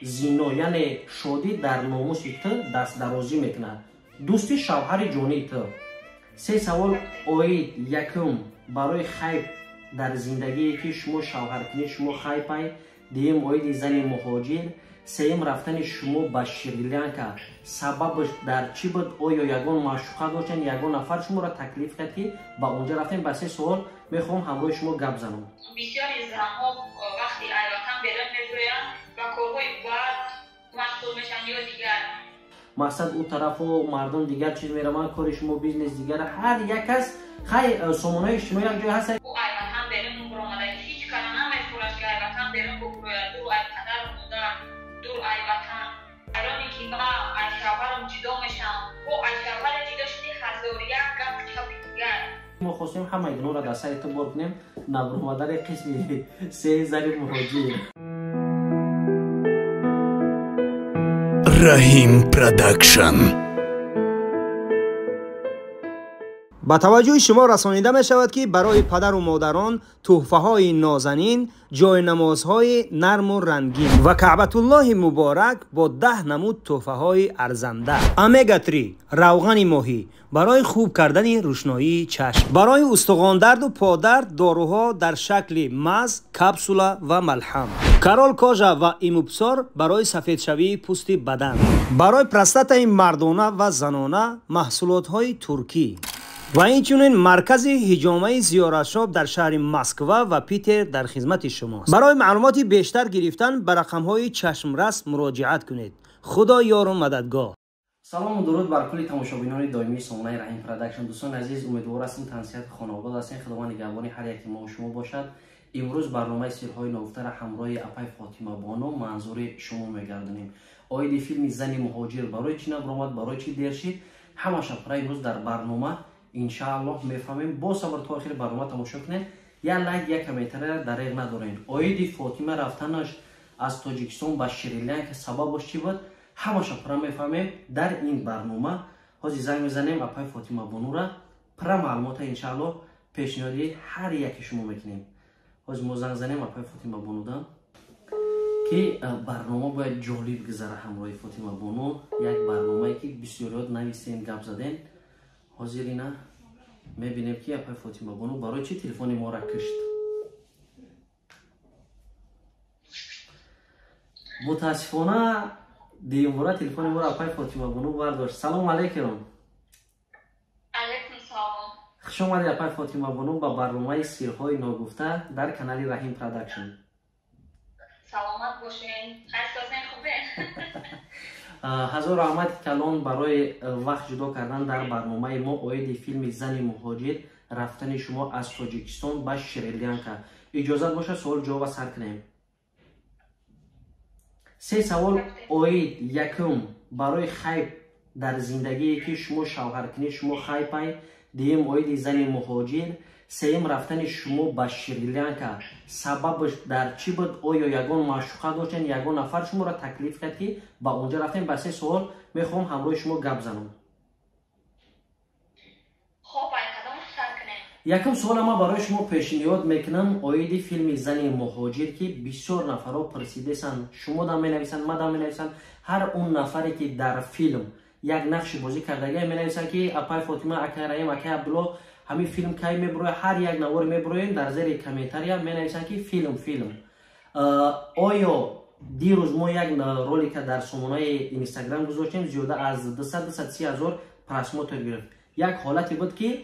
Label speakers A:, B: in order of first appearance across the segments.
A: زینا یعنی شادی در ناموس تو دست درازی میکنه. دوستی شوهر جانی تو. سه سوال اوید یکم برای خیب در زندگی که شما شوهر کنی شما خیبای. دیم اوید زن مهاجر. سیم رفتن شما به شریلانکا سببش در چی بود؟ آیا یگان معشوقه داشتن یگان نفر شما را تکلیف کرد که با اونجا رفتن؟ بس سوال میخوام همراه شما گپ زنم.
B: بسیاری زنها وقتی ایالتان بیرون میبرویند و کارهای بعد مشغول میشن یا دیگر
A: مقصد اون طرف و مردم دیگر چیز میروند کار شما بیزنس دیگر هر یک کس خیلی سامانه اجتماعی هم جای هست.
B: او ایالتان بیرون برآمده هیچ کار نمیفروش که ایالتان بیرون ببروید دور ای پدر مادر دور ایالتان الانی که من از شوهرم جدا میشم او از شوهر جدا شدی هزار یک گپ چپ دیگر
A: ما خواستیم همه اینا را در سر تو بار کنیم نبرآمدن قسمی سه زن مهاجر.
C: رحیم پروداکشن.
D: با توجه شما رسانیده می شود که برای پدر و مادران تحفه های نازنین، جای نمازهای نرم و رنگین و کعبت الله مبارک با 10 نمود تحفه های ارزنده. امگا 3 روغن ماهی برای خوب کردن روشنایی چشم، برای استخوان درد و پادرد داروها در شکل مز، کپسوله و ملحم، کرول کاژا و ایموبسار برای سفید شوی پوست بدن، برای پرستات مردانه و زنانه محصولات های ترکی و اینچنین مرکز حجامه زیارتشاب در شهر مسکو و پیتر در خدمت شماست. برای معلومات بیشتر گرفتن به رقم‌های چشمرس مراجعت کنید. خدا یار و مددگار.
A: سلام و درود بر کل تماشاگران دائمی سامانه رحیم پروداکشن. دوستان عزیز امیدوار هستم تنصیحات خانواده هستین. خداوند نگهبان هر یک ما و شما باشد. امروز برنامه سیرهای نوفته را همراه اپای فاطمه بانو منظور شما میگردونیم. آید فیلم زن مهاجر برای چی نبرآمد، برای چی دیر شد، همه شب امروز در برنامه انشاءالله میفهمیم. با صبر تا آخر برنامه تماشا کنید. یا لایک یا کامنتر دریغ ندارین. آید فاطمه رفتنش از تاجیکستان به شریلانکا سببش چی بود؟ همه شب میفهمیم در این برنامه. حاضر زنگ میزنیم اپای فاطمه بانو را پر معلومات انشاءالله پیشنهادی هر یک شما میکنیم. حاضر ما زنگ زنیم اپای فاطمه بانو دا که برنامه باید جالب گذره. همراه فاطمه بانو یک برنامه که بسیاریات نویسین گپ زدین. حاضرینا میبینیم که اپای فاطمه بانو برای چی تلفن ما را کشت. متاسفانه دیمورا تلفن ما را اپای فاطمه بانو برداشت. سلام علیکم.
B: علیکم سلام.
A: خوش آمدید اپای فاطمه بانو با برنامه سیرهای ناگفته در کانال رحیم پروداکشن.
B: سلامت باشین. خستین خوبه؟
A: هزار رحمت کلان برای وقت جدا کردن در برنامه ما. آید فیلم زن مهاجر رفتن شما از تاجیکستان به شریلانکا. اجازه باشه سوال جواب سر کنیم. سه سوال آید یکم برای خیب در زندگی که شما شوهر کنی شما خیبای. دیم آید زن مهاجر. سیم رفتن شما به شریلانکا سببش در چی بود؟ آیا یگان معشوقه داشتن یگان نفر شما را تکلیف کرد که با اونجا رفتن؟ بس سوال میخوام همراه شما گپ زنم.
B: خب کدام سر کنیم؟
A: یکم سوال ما برای شما پیشنهاد میکنم. آید فیلم زن مهاجر که بسیار نفرها پرسیده سن، شما دام مینویسن، ما دام مینویسن، هر اون نفری که در فیلم یک نقش بازی کردگی مینویسن که اپای فاطمه اکای رحیم اکای عبدالله همین فیلم کی میبروه، هر یک نوار میبروین در زیر کامنتاریا مینویسن که فیلم. آیا دیروز ما یک رولی که در سامانه اینستاگرام گذاشتیم زیاده از 230 هزار پرسمات گرفت. یک حالتی بود که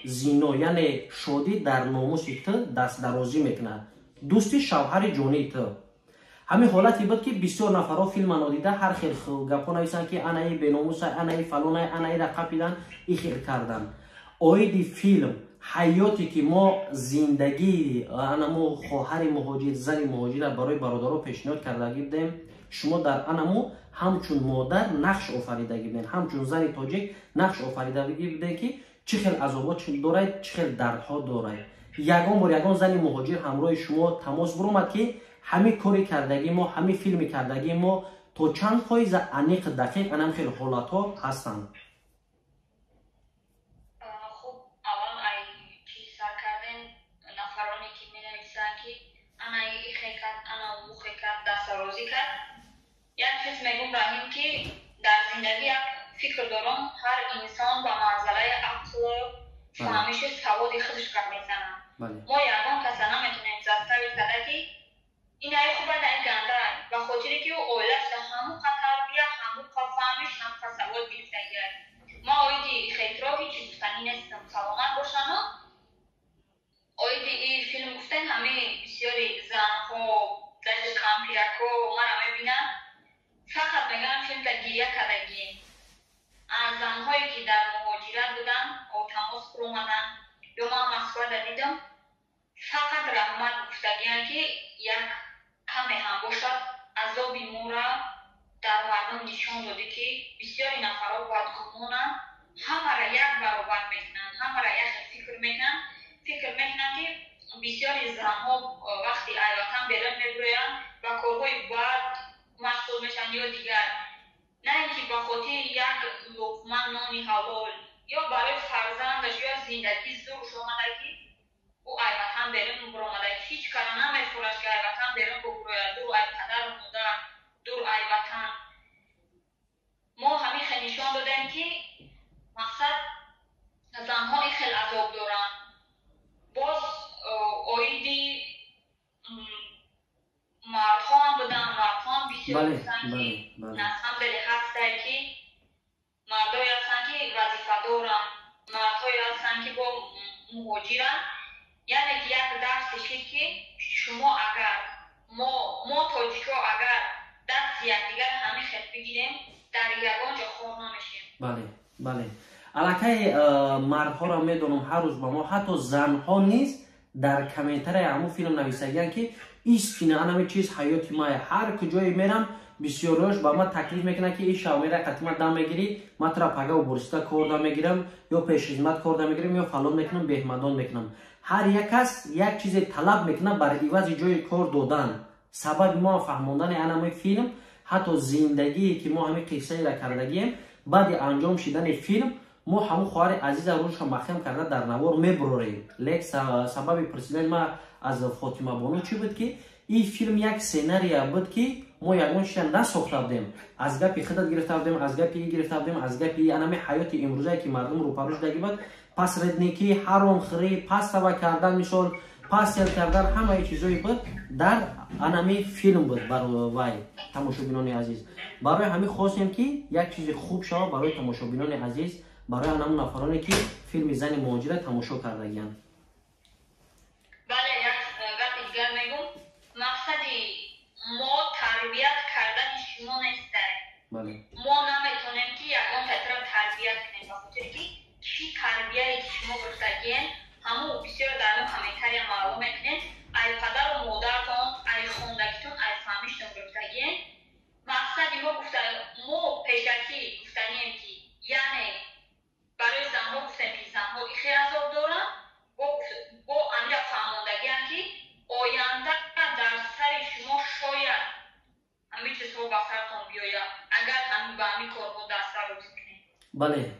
A: زینا یعنی شادی در ناموس تو دست درازی میکنه. دوستی شوهر جانی تو. همین حالتی بود که بسیار نفرها فیلم نادیده هر خیلی گپا نویسن که انا ای بناموس، انا ای فلان، انا ای رقیدن ای خیر کردن. آید فیلم حیاتی که ما زندگی انمو خواهر مهاجر زن مهاجر برای برادرها پیشنهاد کردگی بودیم. شما در انمو همچون مادر نقش آفریدگی بودین، همچون زن تاجیک نقش آفریدگی بودین که چه خیلی عذابات دارید، چه خیلی دردها دارید. یگان بار یگان زن مهاجر همراه شما تماس برآمد که همین کاری کردگی ما، همین فیلم کردگی ما تا چند فایز انیق دقیق انم خیلی حالات ها هستند.
B: انا ای خیکت انا او خیکت دست رازی بازی کرد. یک چیز میگم راهیم که در زندگی یک فکر دارم هر انسان با منزله عقل فهمش سواد خودش کار میزنه. ما یگان کسا نمیتونیم زستوی کده که این ای خوبه در این گنده و خاطری که او اولش در همون تربیه همون فهمش هم سواد بیرسید. ما آیدی خیطرا هیچی گفتنی نیستم سلامت باشن. آیدی این فیلم گفتن همه بسیاری زن ها دست کمپیرک ها ما را میبینن فقط میگن فیلم در گیریه کدگی از زن هایی که در مهاجرت بودن او تماس پر اومدن یا ما مسئله دیدم فقط رحمت گفتگیان که یک کمی هم باشد عذاب مورا در مردم نشان داده که بسیاری نفرها باید گمونن همه را یک برابر میکنن همه را یک فکر میکنن که بسیاری زنها وقتی ایواتن بیرون میبروین و کارهای باید مشغول میشن یا دیگر نه اینکه با خاطر یک لقمه نان حلال یا برای فرزندش یا زندگی زورش آمده که او ایواتن بیرون برآمده هیچ کار نمیفروش که ایواتن بیرون ببروید دور ای پدر و مادر دور ایواتن ما همین خیلی نشان دادیم که مقصد زنها این خیلی عذاب دارن باز آیدی مردها هم بودن مردها هم بسیار بودن که نسخم بده هسته که مردهایی هستن که وظیفه دارن مردهایی هستن که با مهاجرن یعنی که یک درس شد که شما اگر ما تاجیکا اگر دست یکدیگر همه خط بگیریم در یگان جا خور نمیشیم.
A: بله الکی مردها را میدونم هر روز با ما حتی زنها نیست در کامنتر همون فیلم نویسگیان که ایست فینه همه چیز حیاتی ما هر کجایی میرم بسیاریش با ما تکلیف میکنه که این شامیره قطعا دم میگیری ما ترا پگا و برستا کرده میگیرم یا پیش خدمت کرده میگیرم یا فلان میکنم بهمدان میکنم هر یک کس یک چیز طلب میکنه بر عوض جای کار دادن سبب ما فهموندن انمی فیلم حتی زندگی که ما همه قصه را کردگیم بعد انجام شدن فیلم ما همون خواهر عزیز روش مخیم کرده در نوار میبروریم لیک سبب پرسیدن ما از فاطمه بانو چی بود که این فیلم یک سیناریا بود که ما یگان شیان نساخته بودیم از گپی خودت گرفته بودیم از گپی گرفته بودیم از گپی انمی حیات امروزی که مردم رو پروش دگی بود پس ردنیکی حرام خری پس تبا کردن مثال پس سیل کردن همه چیزایی بود در انمی فیلم بود برای وای تماشاگران عزیز برای همین خواستیم که یک چیز خوب شود برای تماشاگران عزیز برای همون نفرانی که فیلم زن مهاجرت تماشا کردگیان.
B: بله یک گپ دیگر میگم مقصدی ما تربیت کردن شما نیست.
A: بله
B: ما نمیتونیم که یکان فطره تربیت کنیم بخاطر که چی تربیتی که شما گفتگین همو بسیار در نوع کامنتری معلوم میکنین ای پدر و مادرتون ای خوندگیتون ای فهمیشتون گفتگین مقصدی ما پیشکی گفتنیم که یعنی برای زنها گفتن که زنها خیلی عذاب دارن با امیر فهماندگی هم که آینده در سر شما شاید همین چیزها با سرتون بیاید اگر همین با همین کارها دست رو بکنید.
A: بله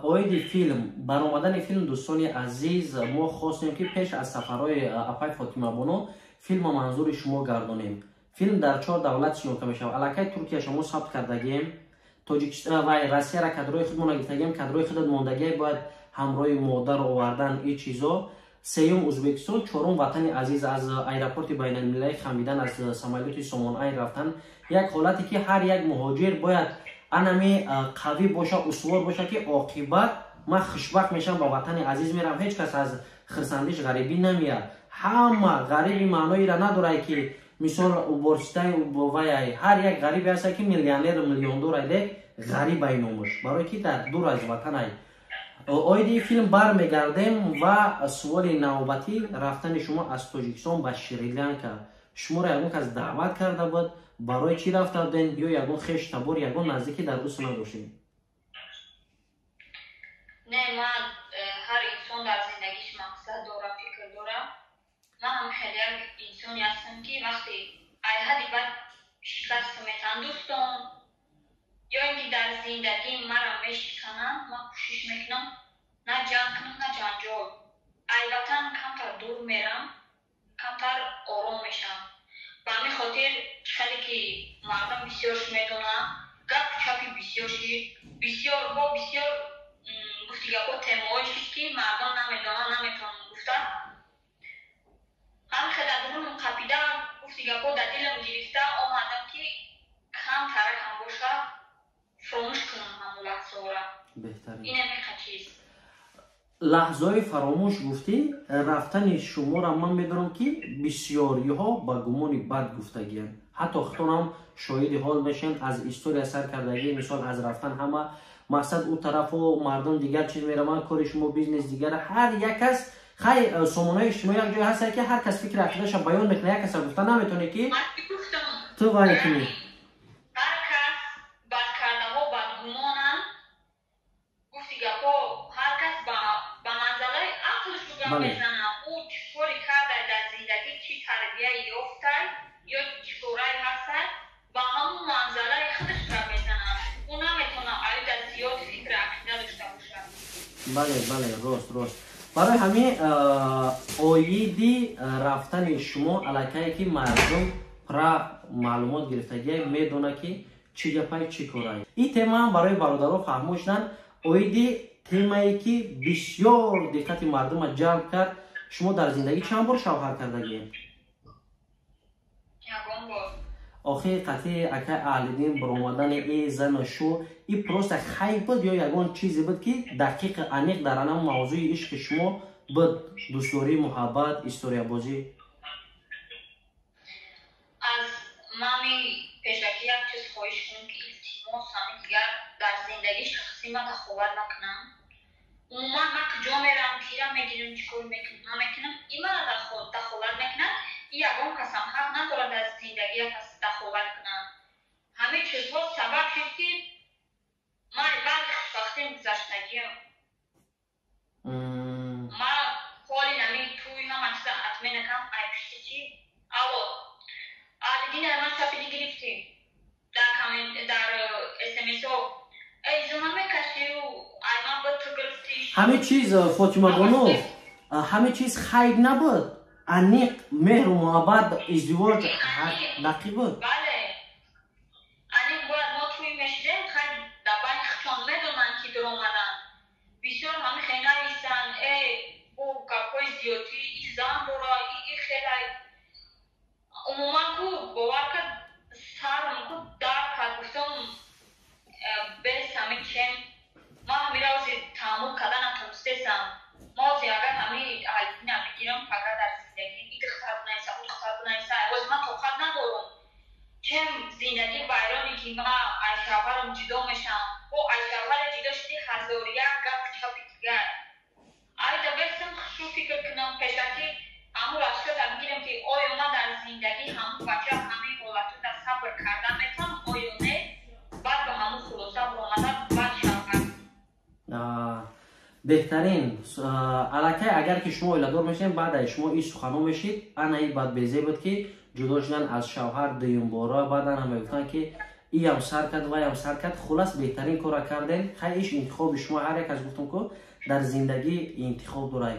A: اویدی فیلم برآمدن فیلم دوستان عزیز ما خواستیم که پیش از سفرهای اپای فاطمه بانو فیلم منظور شما گردانیم فیلم در 4 دولت شناخته میشه الکی ترکیه شما ثبت کردگیم تاجیکستان و روسیه را کادرای خودمون گرفتگیم کادرای خودت موندگی باید همراه مادر آوردن این چیزا سیوم ازبکستان چهارم وطن عزیز از ایرپورت بین المللی خمیدن از سمالیت سومانای رفتن یک حالتی که هر یک مهاجر باید انمی قوی باشه استوار باشه که عاقبت ما خوشبخت میشم با وطن عزیز میرم هیچ کس از خرسندیش غریبی نمیاد همه غریبی معنایی را نداره که مثال اوبرستای وای هر یک غریبی هست که میلیونر میلیون دلار ده غریب اینومش برای کی در دور از وطن ای اویدی فیلم برمیگردیم و سوال نوبتی رفتن شما از تاجیکستان به شریلانکا شما را یگون کس دعوت کرده بود برای چی رفته بودین یا یگون خیش تبور یگون نزدیکی در دوست نداشتین؟
B: نه من هر انسان در زندگیش مقصد داره فکر داره من هم خیلی انسانی هستم که وقتی ایهدی بعد شکست میتن دوستان یا اینکه در زندگی مرا میشکنن من کوشش میکنم نه جنگ کنم نه جنجال البته کمتر دور میرم کمتر آرام میشم به همین خاطر چقدر که مردم بسیارش میدونن گپ چپی بسیار با بسیار گفتی گپا تمایی شد که مردم نمیدونن نمیتونن گفتن همین خیلی درون قپیده گفتی گپا در دلم گرفته آمدم که کم ترک هم باشه فراموش کنم همون لحظه را
A: بهترین
B: این همیخه چیز
A: لحظه فراموش گفتی رفتن شما را من میدونم که بسیاری ها با گمان بد گفتگیان حتی خودم شاهد حال میشن از استوری سر کردگی مثال از رفتن همه مقصد اون طرف و مردم دیگر چیز میرن کار شما بیزنس دیگر هر یک کس خیلی سامانه اجتماعی یک جای هست که هر کس فکر عقیده‌اش بیان میکنه یک کس گفتن نمیتونه که تو وای کنی
B: هر کس بد کرده ها بدگمانن گفتی گپا هر کس به منزله عقلش رو گم بزنه او چطوری کرده در زندگی چی تربیه یافته یا چطوری هسته به همون منزله خودش رو بزنه او نمیتونه عاید از زیاد فکر عقیده داشته باشه
A: بله راست برای همین آیدی رفتن شما علاقه که مردم پر معلومات گرفتگی میدونه که چی گپای چی کارای این تما هم برای برادرها فهموشدن آیدی تمایی که بسیار دقت مردم جلب کرد شما در زندگی چند بار شوهر کردگی؟
B: یکم بار
A: آخه قطعی اکا اهلیدین برآمدن ای زن شو ای پروسه خیلی بود یا یگان چیزی بود که دقیق عمیق در آن موضوع عشق شما بود دوستداری محبت استوریا بازی
B: از مامی پیشکی یک چیز خواهش کنم که التماس همه دیگر در زندگی شخصی من دخوبت نکنم عموما من کجا میرم پیرم میگیرم چیکار میکنم این من دخوبت میکنم این یگان کس هم حق نداره در زندگی کس دخوبت کنم همه چیزها سبب شد که من بعد خوشبختی گذشتگیم من حالی نمی توی هم اکثر حتمی نکم ای پشتی چی اول آلیدین من شاپیدی گرفتیم در اسمیس ها ای زمان کسی و ایمان با تو گرفتی
A: همه چیز فاطمه بانو همه چیز خیلی نبود انیق مهر و محبت ازدواج دقیق بود
B: بله انیق باید ما توی مشیدیم خیلی دبای خشان میدونن که در آمدن بسیار همه خیلی نویستن ای او گپای زیادی ای زن دارا ای خیلی عموما کو باور کرد سرم کو در کرد گفتم بس همه چیم ما همه روزی تعمل کردن نتونستم ما زیاده همه حالتی نمیگیرم فقط در زندگی ای دختر بنایسه او دختر بنایسه باز من توقعت ندارم چم زندگی بایرانی که ما از شوهرم جدا میشم و از شوهر جدا شدی هزار یک گپ چپی دیگر آیدا بستم شو فکر کنم پیشکی امو راشد میگیرم که آیا ما در زندگی همون بچه همه حالتو در صبر کردن میتونم آیا نه بعد به همون خلاصه برامدن بعد شوهر
A: بهترین علاقه اگر که شما ایلادور میشین بعد شما این سخنو میشید انا این بعد بیزه بود که جدا شدن از شوهر دویم بارا بعدا هم میگفتن که ای هم سر کرد و هم سر کرد خلاص بهترین کارا کردین خیلیش انتخاب شما هر یک از گفتم که در زندگی انتخاب دارای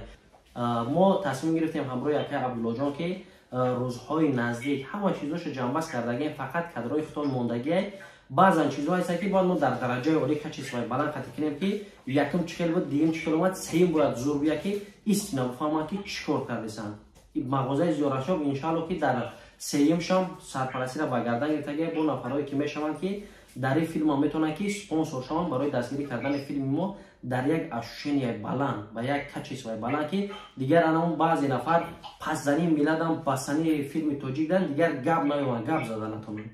A: ما تصمیم گرفتیم همراه یکی عبدالله جان که روزهای نزدیک همه چیزاشو جنبست کردگیم فقط کادرای خودتون موندگی بعضن چیزها هست که باید ما در درجه عالی کچی سوای بلند قطع کنیم که یکم چکل بود دیم چکل اومد سیم باید زور بیا که استینا بفهمن که چیکار کردیسن این مغازه زیارشاب انشالله که در سیم شام سرپرستی را برگردن گرفتگی با نفرایی که میشوند که در این فیلم ها میتونن که سپانسر شوند برای دستگیری کردن فیلم ما در یک اشوشنی بلند و یک کچی سوای بلند که دیگر اون بعضی نفر پس زنی میلادم پسنی فیلم توجیه دادن دیگر گپ نیومد گپ زدن اتون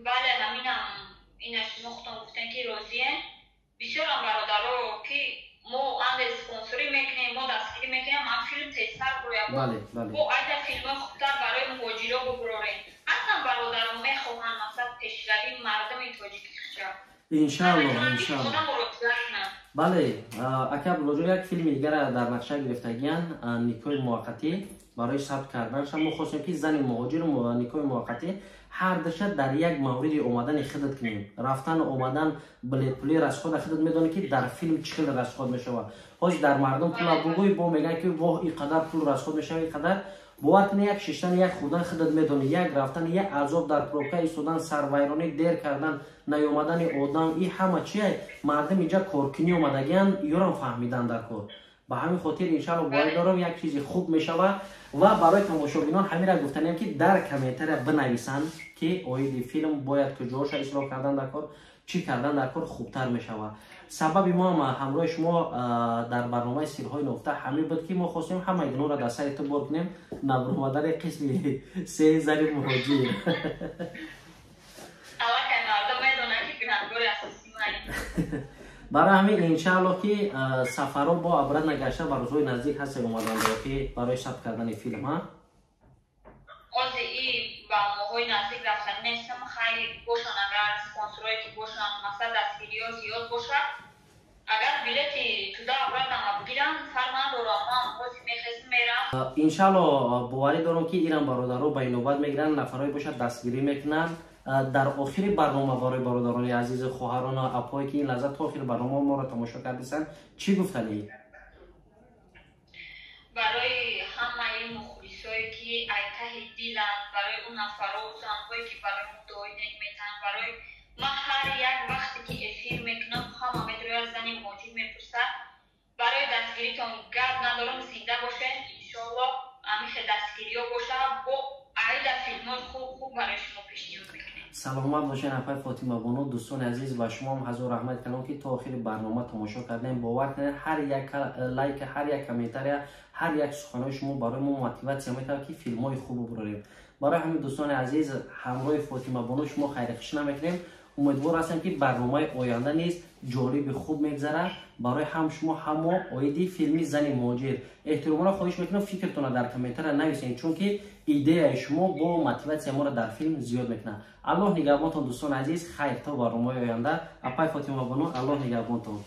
B: بله همینم اینش نقطه گفتن که راضیه بسیار هم برادرها که ما اند اسپانسری میکنیم ما دستگیری میکنیم من فیلم تیستر رویم
A: بله
B: و ایتا فیلم خوبتر برای مهاجرا ببراریم اصلا برادرم میخواهن مثلا پیشروی مردم تاجیکستان
A: انشالله بله اکب راجع یک فیلم دیگر در نقشه گرفتگیان نیکای موقتی برای ثبت کردن شما مخواستیم که زن مهاجر و نیکای موقتی هر دشت در یک مورد اومدن خدمت کنیم رفتن اومدن پلیر از خود خدمت میدونه که در فیلم چقدر از خود میشوه هاش در مردم پول بگوی با میگن که واه این قدر پول از خود میشوه این قدر باور کنید یک ششتن یک خودن خودت میدونی، یک رفتن یک عذاب در پروکه ایستادن، سرویرانی دیر کردن، نیومدن آدم، این همه چیه مردم اینجا کارکنی اومدگیان یورم فهمیدن در کار. به همین خاطر انشالله باید دارم یک چیزی خوب میشوه و برای تماشاگران همین را گفتنیم که در کامنتر بنویسن که اوید فیلم باید کجاش اصلاح کردن در کار، چی کردن در کار خوبتر میشوه. سبب ما همراه شما در برنامه سیرهای نفته همین بود که ما خواستیم همه اینا را در سر تو بار کنیم نبرم در قسم 3 زن مهاجر. برای همین انشاءالله که سفرها با عبرت نگشته بر روزهای نزدیک هست اومدن که برای ثبت کردن فیلم ها
B: قضیه ای با موهای نزدیک رفتن نیستم. خیلی باشن اگر سپانسرهایی که باشن مثلا دستگیری ها زیاد باشن، اگر بلیتی تو عبرت هم بگیرن فرمان دارم ما قضیه میخواستم میرم.
A: انشاءالله باوری دارم که ایران برادرها به نوبت میگیرن، نفرهای باشد دستگیری میکنن. در آخر برنامه برای برادران عزیز خواهران و اپایی که این لحظه تا آخر برنامه ما را تماشا کردیسن چی گفتنی؟
B: برای همه مخلصایی که ای ته دیلن، برای اون نفرها و زنهایی که برای ما دعای نیک میتن، برای ما هر یک وقتی که افیر میکنم همه میدروی از زنی مهاجر میپرسن، برای دستگیریتون گرد ندارم زنده باشه انشاءالله همیشه دستگیری ها باشه با عیده فیلم های خوب برای شما پیشنهاد میکنیم.
A: سلامت باشین اپای فاطمه بانو. دوستان عزیز و شما هم حضور رحمت کنم که تا آخر برنامه تماشا کردین. باور کنید هر یک لایک، هر یک کامنتار، هر یک سخنای شما برای ما موتیواسیون میده که فیلم های خوب ببریم. برای همین دوستان عزیز همراه فاطمه بانو شما خیر خوش نمیکنیم. امیدوار هستم که برنامه آینده نیست جالب خوب میگذره برای هم شما هم اویدی فیلمی زن مهاجر. احتراما خواهش میکنم فکرتون در کامنتر نویسین چون که ایده شما با موتیواسیون ما در فیلم زیاد میکنه. الله نگهبانتون دوستان عزیز. خیر تا برنامه آینده. اپای فاطمه بانو الله نگهبانتون.